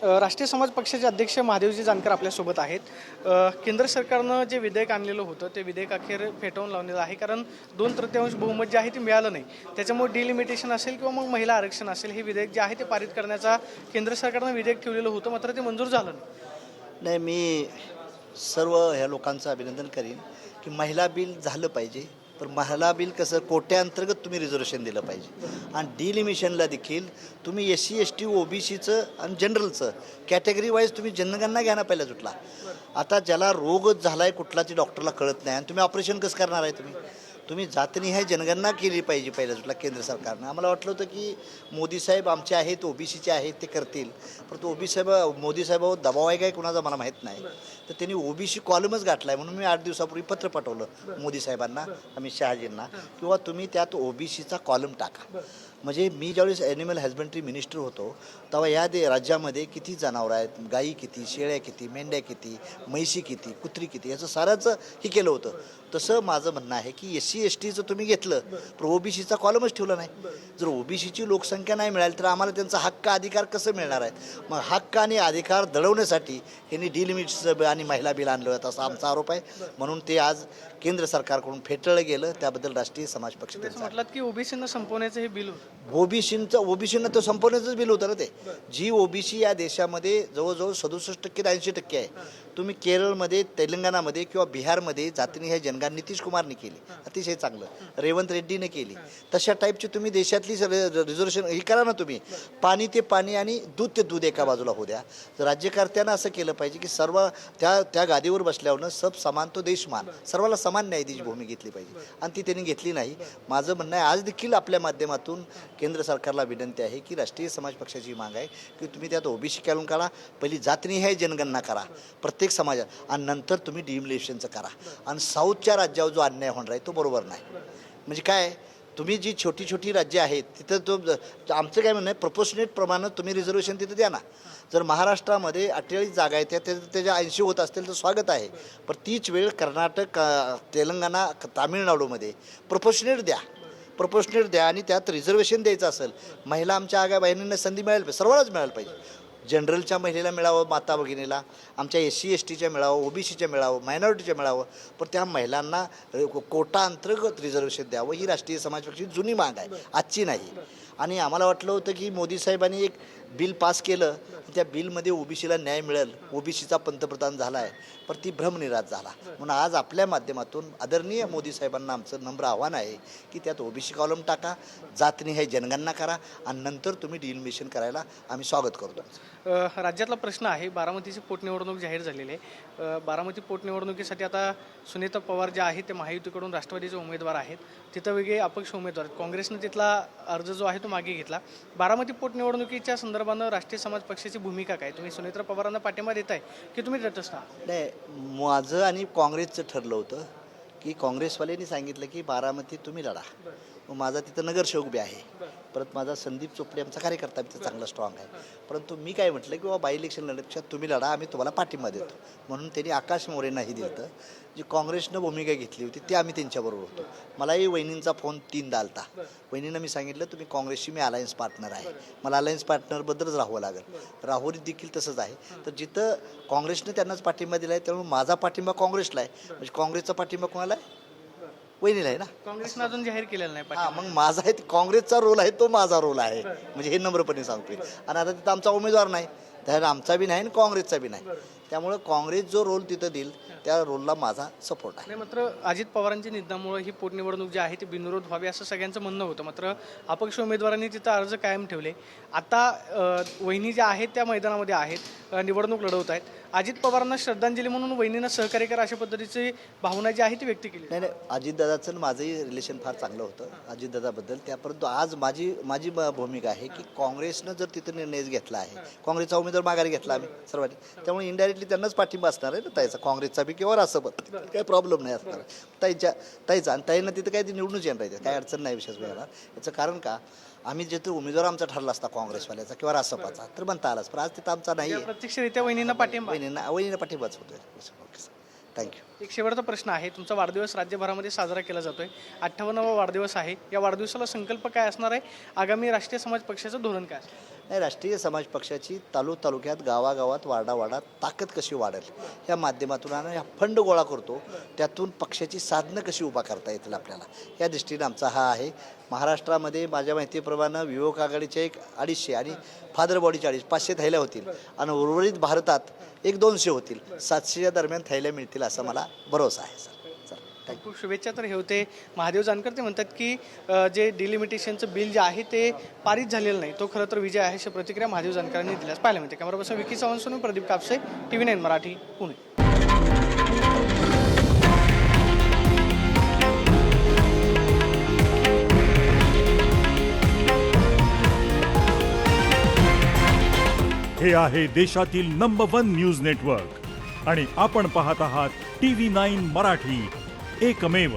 राष्ट्रीय समाज पक्षाचे अध्यक्ष महादेवजी जानकर आपल्यासोबत आहेत. केंद्र सरकारनं जे विधेयक आणलेलं होतं ते विधेयक अखेर फेटाळून लावलेलं आहे, कारण 2/3 बहुमत जे आहे ते मिळालं नाही. त्याच्यामुळे डिलिमिटेशन असेल किंवा मग महिला आरक्षण असेल, हे विधेयक जे आहे ते पारित करण्याचा केंद्र सरकारनं विधेयक ठेवलेलं होतं, मात्र ते मंजूर झालं नाही. नाही, मी सर्व ह्या लोकांचं अभिनंदन करीन की महिला बिल झालं पाहिजे. पण महिला बिल कसं कोट्याअंतर्गत तुम्ही रिझर्वेशन दिलं पाहिजे आणि डिलिमिशनला देखील तुम्ही SC ST OBCचं आणि जनरलचं कॅटेगरी वाईज तुम्ही जनगणना घ्या ना पहिला सुटला. आता ज्याला रोगच झाला आहे कुठला ते डॉक्टरला कळत नाही आणि तुम्ही ऑपरेशन कसं करणार आहे? तुम्ही जातनिहाय जनगणना केली पाहिजे पहिल्या सुटला केंद्र सरकारनं. आम्हाला वाटलं होतं की मोदी साहेब आमचे आहेत, OBCचे आहेत, ते करतील. परंतु मोदी साहेबावर दबाव आहे काय कुणाचा मला माहीत नाही. तर त्यांनी OBC कॉलमच गाठला आहे. म्हणून मी 8 दिवसापूर्वी पत्र पाठवलं मोदी साहेबांना, अमित शहाजींना, किंवा तुम्ही त्यात OBCचा कॉलम टाका. म्हणजे मी ज्यावेळेस ॲनिमल हजबंड्री मिनिस्टर होतो तेव्हा या राज्यामध्ये किती जनावरं आहेत, गायी किती, शेळ्या किती, मेंढ्या किती, म्हैशी किती, कुत्री किती, याचं साराचं हे केलं होतं. तसं माझं म्हणणं आहे की SC STचं तुम्ही घेतलं पण OBCचा कॉलमच ठेवला नाही. जर OBCची लोकसंख्या नाही मिळाली तर आम्हाला त्यांचा हक्क अधिकार कसं मिळणार आहेत? मग हक्क आणि अधिकार दडवण्यासाठी यांनी डिलिमिट्सचं आणि महिला बिल आणलं होतं असा आमचा आरोप आहे. म्हणून ते आज केंद्र सरकारकडून फेटाळलं गेलं. त्याबद्दल राष्ट्रीय समाज पक्ष म्हटलं की OBCनं संपवण्याचं हे बिल होतं. OBCनं तर संपवण्याचंच बिल होतं ना ते. जी OBC या देशामध्ये जवळजवळ 67% ते 80% आहे. तुम्ही केरळमध्ये, तेलंगणामध्ये किंवा बिहारमध्ये जातीनिहाय जनगणना नितीश कुमारने केली, अतिशय चांगलं. रेवंत रेड्डीने केली. तशा टाईपची तुम्ही देशातली रिझर्वेशन हे करा ना. तुम्ही पाणी ते पाणी आणि दूध ते दूध एका बाजूला होऊ द्या. राज्यकर्त्यांना असं केलं पाहिजे की सर्व त्या गादीवर बसल्यावर सब समान तो देशमान, सर्वाला समान न्यायाधीश भूमी घेतली पाहिजे आणि ती त्यांनी घेतली नाही. माझं म्हणणं आहे आज देखील आपल्या माध्यमातून केंद्र सरकारला विनंती आहे की राष्ट्रीय समाज पक्षाची माग आहे की तुम्ही त्यात OBC काढून काढा. पहिली जातनिहाय जनगणना करा प्रत्येक समाजात आणि नंतर तुम्ही डिलिमिटेशनचं करा. आणि साऊथच्या राज्यावर जो अन्याय होणार आहे तो बरोबर नाही. म्हणजे काय, तुम्ही जी छोटी छोटी राज्य आहेत तिथं तो आमचं काय म्हणणं आहे, प्रपोर्शनेट प्रमाणात तुम्ही रिझर्वेशन तिथं द्या ना. जर महाराष्ट्रामध्ये 48 जागा आहेत त्याच्या 80 होत असतील तर स्वागत आहे. पण तीच वेळ कर्नाटक, तेलंगणा, तामिळनाडूमध्ये प्रपोर्शनेट द्या आणि त्यात रिझर्वेशन द्यायचं असेल. महिला आमच्या आगा बहिणींना संधी मिळायला पाहिजे, सर्वांनाच मिळायला पाहिजे. जनरलच्या महिलेला मिळावं, माता भगिनीला, आमच्या SC STच्या मिळावं, OBCच्या मिळावं, मायनॉरिटीच्या मिळावं. पण त्या महिलांना कोटा अंतर्गत रिझर्वेशन द्यावं ही राष्ट्रीय समाज पक्षाची जुनी माग आहे, आजची नाही. आणि आम्हाला वाटलं होतं की मोदी साहेबांनी एक बिल पास केलं, त्या बिलमध्ये OBCला न्याय मिळेल, OBCचा पंतप्रधान झाला आहे. पण ती भ्रमनिराश झाला. म्हणून आज आपल्या माध्यमातून आदरणीय मोदी साहेबांना आमचं नम्र आव्हान आहे की त्यात OBC कॉलम टाका, जातनिहाय जनगणना करा आणि नंतर तुम्ही डिलिमिटेशन करायला आम्ही स्वागत करतो. राज्यातला प्रश्न आहे, बारामतीची पोटनिवडणूक जाहीर झालेली आहे. बारामती पोटनिवडणुकीसाठी आता सुनीता पवार जे आहेत ते महायुतीकडून राष्ट्रवादीचे उमेदवार आहेत. तिथं वेगळे अपक्ष उमेदवार आहेत. काँग्रेसनं तिथला अर्ज जो आहे तो मागे घेतला. बारामती पोटनिवडणुकीच्या संदर्भानं राष्ट्रीय समाज पक्षाची भूमिका काय? तुम्ही सुनीता पवारांना पाठिंबा देताय की तुम्ही देतच ना? नाही, माझं आणि काँग्रेसचं ठरलं होतं की काँग्रेसवाल्यांनी सांगितलं की बारामतीत तुम्ही लढा. मग माझा तिथं नगरसेवक बी आहे. परत माझा संदीप चोपडे आमचा कार्यकर्ता तिथं चांगला स्ट्रॉंग आहे. परंतु मी काय म्हटलं की बाबा बाय इलेक्शन लढण्यापेक्षा तुम्ही लढा, आम्ही तुम्हाला पाठिंबा देतो. म्हणून त्यांनी आकाश मोरेंनाही दिलं होतं. जी काँग्रेसनं भूमिका घेतली होती ती आम्ही त्यांच्याबरोबर होतो. मलाही वहिनींचा फोन 3दा आलता. वहिनींना मी सांगितलं तुम्ही काँग्रेसची मी अलायन्स पार्टनर आहे, मला अलायन्स पार्टनरबद्दलच राहावं लागेल. राहुरी देखील तसंच आहे. तर जिथं काँग्रेसनं त्यांनाच पाठिंबा दिला आहे त्यामुळे माझा पाठिंबा काँग्रेसला आहे. म्हणजे काँग्रेसचा पाठिंबा कोणाला आहे? वहिनीला आहे ना. काँग्रेसनं अजून जाहीर केलेलं नाही. हां, मग माझा आहे काँग्रेसचा रोल आहे तो माझा रोल आहे. म्हणजे हे नम्रपणे सांगतोय. आणि आता तिथं आमचा उमेदवार नाही, त्याला आमचा बी नाही आणि काँग्रेसचा बी नाही. त्यामुळं काँग्रेस जो रोल तिथं देईल त्या रोलला माझा सपोर्ट आहे. नाही, मात्र अजित पवारांच्या निधनामुळे ही पोटनिवडणूक जी आहे ती बिनविरोध व्हावी असं सगळ्यांचं म्हणणं होतं. मात्र अपक्ष उमेदवारांनी तिथं अर्ज कायम ठेवले. आता वहिनी ज्या आहेत त्या मैदानामध्ये आहेत, निवडणूक लढवत आहेत. अजित पवारांना श्रद्धांजली म्हणून वहिनींना सहकार्य करा अशा पद्धतीची भावना जी आहे ती व्यक्त केली. नाही, अजितदादाचं माझंही रिलेशन फार चांगलं होतं अजितदादाबद्दल. परंतु आज माझी भूमिका आहे की काँग्रेसनं जर तिथं निर्णय घेतला आहे, काँग्रेसचा उमेदवार माघारी घेतला आम्ही सर्वांनी, त्यामुळे इनडायरेक्टली त्यांनाच पाठिंबा असणार आहे ना ताईचा, काँग्रेसचा बी किंवा असं काही प्रॉब्लेम नाही असणार ताईचा. आणि ताईनं तिथं काही निवडूनच येणार आहे, काही अडचण नाही विशेष मिळणार. याचं कारण का, आम्ही जिथं उमेदवार आमचा ठरला असता काँग्रेसवाल्याचा किंवा रासपाचा तर म्हणता आलाच, पण आज तिथं आमचा नाही आहे. प्रत्यक्षरित्या वहिनींना पाठिंबाच होतोय. थँक्यू. एक शेवटचा प्रश्न आहे, तुमचा वाढदिवस राज्यभरामध्ये साजरा केला जातोय, 58वा वाढदिवस आहे. या वाढदिवसाला संकल्प काय असणार आहे? आगामी राष्ट्रीय समाज पक्षाचं धोरण काय? नाही, राष्ट्रीय समाज पक्षाची तालुक्यात गावागावात वाडावाडात ताकद कशी वाढेल या माध्यमातून आणि हा फंड गोळा करतो, त्यातून पक्षाची साधनं कशी उभा करता येतील आपल्याला, या दृष्टीने आमचा हा आहे. महाराष्ट्रामध्ये माझ्या माहितीप्रमाणे युवक आघाडीचे 250 आणि फादर बॉडीचे 500 थैल्या होतील आणि उर्वरित भारतात 100-200 होतील. 700च्या दरम्यान थैल्या मिळतील असा मला भरोसा आहे सर. खूप शुभेच्छा. तर हे होते महादेव जानकर. ते म्हणतात की जे डिलिमिटेशनचं बिल जे आहे ते पारित झालेलं नाही, तो खरं तर विजय आहे अशी प्रतिक्रिया महादेव जानकरांनी दिल्यास पाहायला मिळते. कॅमेरा पर्सन विकी चव्हाणसोबत प्रदीप कापसे, TV9 मराठी, पुणे. हे आहे देशातील नंबर 1 न्यूज नेटवर्क आणि आपण पाहत आहात TV9 मराठी, एकमेव.